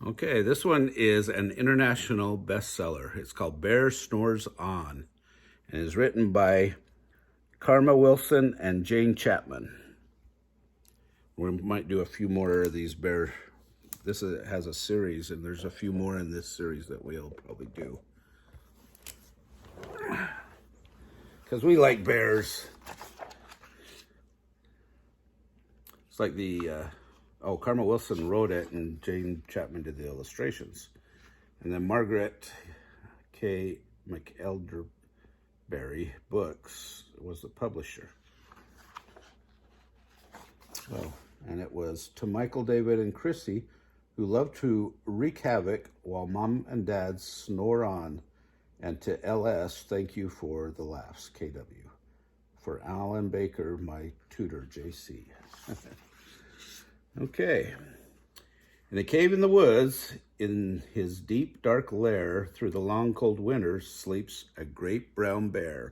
Okay, this one is an international bestseller. It's called Bear Snores On and is written by Karma Wilson and Jane Chapman. We might do a few more of these bear. This has a series, and there's a few more in this series that we'll probably do. Because we like bears. It's like Karma Wilson wrote it and Jane Chapman did the illustrations. And then Margaret K. McElderberry Books was the publisher. And it was to Michael, David, and Chrissy, who love to wreak havoc while mom and dad snore on. And to LS, thank you for the laughs, KW. For Alan Baker, my tutor, JC. Okay. In a cave in the woods, in his deep, dark lair, through the long, cold winters, sleeps a great brown bear.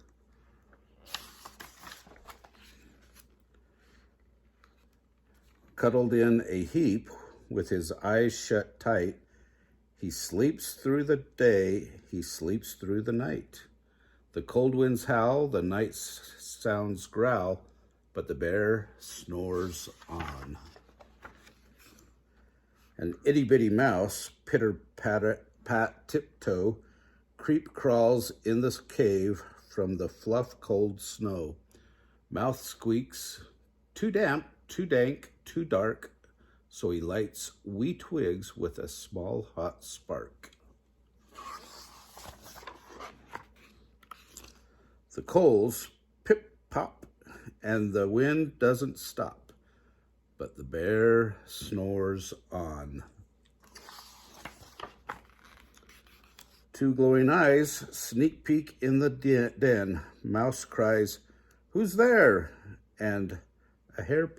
Cuddled in a heap, with his eyes shut tight, he sleeps through the day, he sleeps through the night. The cold winds howl, the night sounds growl, but the bear snores on. An itty-bitty mouse, pitter-pat tiptoe, creep crawls in the cave from the fluff cold snow. Mouth squeaks, too damp, too dank, too dark, so he lights wee twigs with a small hot spark. The coals pip-pop, and the wind doesn't stop, but the bear snores on. Two glowing eyes sneak peek in the den. Mouse cries, "Who's there?" And a hare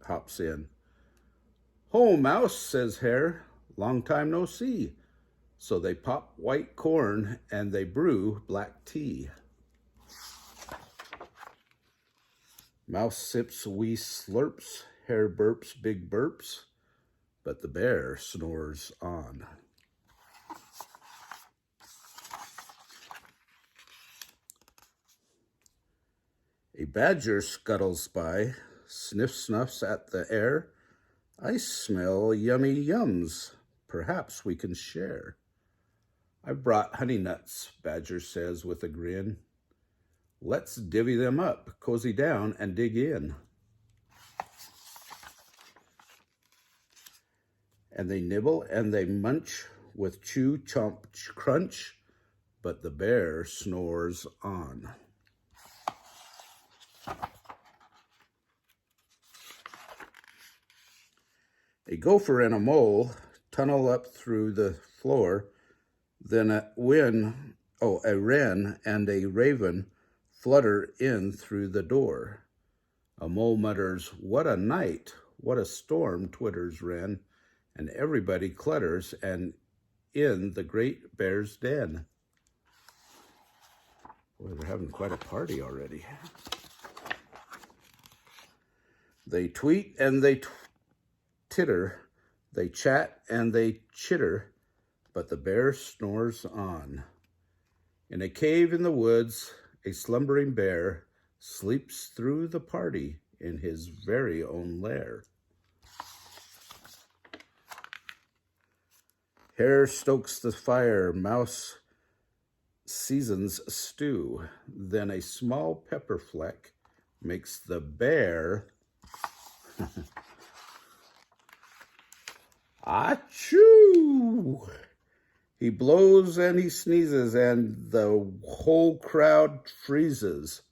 hops in. "Ho, Mouse," says Hare, "long time no see." So they pop white corn and they brew black tea. Mouse sips wee slurps, Hare burps big burps, but the bear snores on. A badger scuttles by, snuffs at the air. "I smell yummy yums, perhaps we can share." "I've brought honey nuts," Badger says with a grin. "Let's divvy them up, cozy down and dig in." And they nibble and they munch with chew, chomp, crunch, but the bear snores on. A gopher and a mole tunnel up through the floor. Then a wren and a raven flutter in through the door. A mole mutters, "What a night, what a storm," twitters wren, and everybody clutters and in the great bear's den. Boy, they're having quite a party already. They tweet and they titter, they chat and they chitter, but the bear snores on. In a cave in the woods, a slumbering bear sleeps through the party in his very own lair. Hare stokes the fire, Mouse seasons stew, then a small pepper fleck makes the bear achoo! He blows and he sneezes and the whole crowd freezes.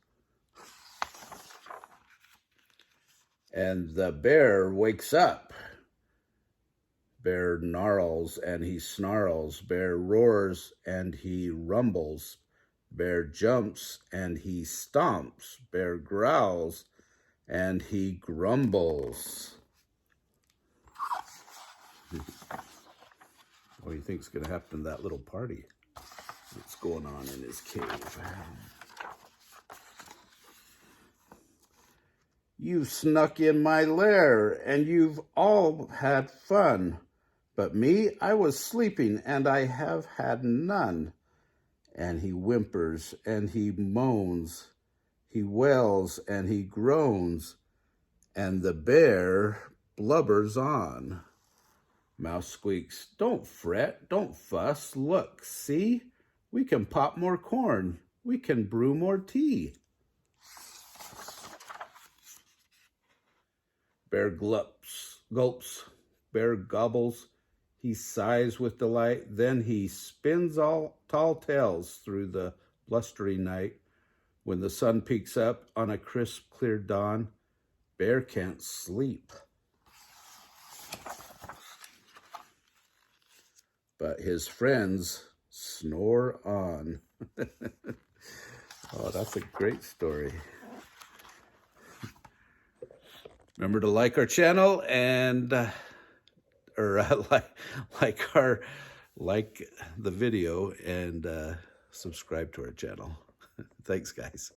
And the bear wakes up. Bear gnarls and he snarls. Bear roars and he rumbles. Bear jumps and he stomps. Bear growls and he grumbles. What do you think's going to happen to that little party that's going on in his cave? "You've snuck in my lair and you've all had fun. But me, I was sleeping, and I have had none. And he whimpers, and he moans, he wails, and he groans, and the bear blubbers on. Mouse squeaks, don't fret, don't fuss, look, see? We can pop more corn, we can brew more tea. Bear gulps, bear gobbles, he sighs with delight, then he spins all tall tales through the blustery night. When the sun peeks up on a crisp, clear dawn, Bear can't sleep. But his friends snore on. Oh, that's a great story. Remember to like our channel and like the video and subscribe to our channel. Thanks, guys.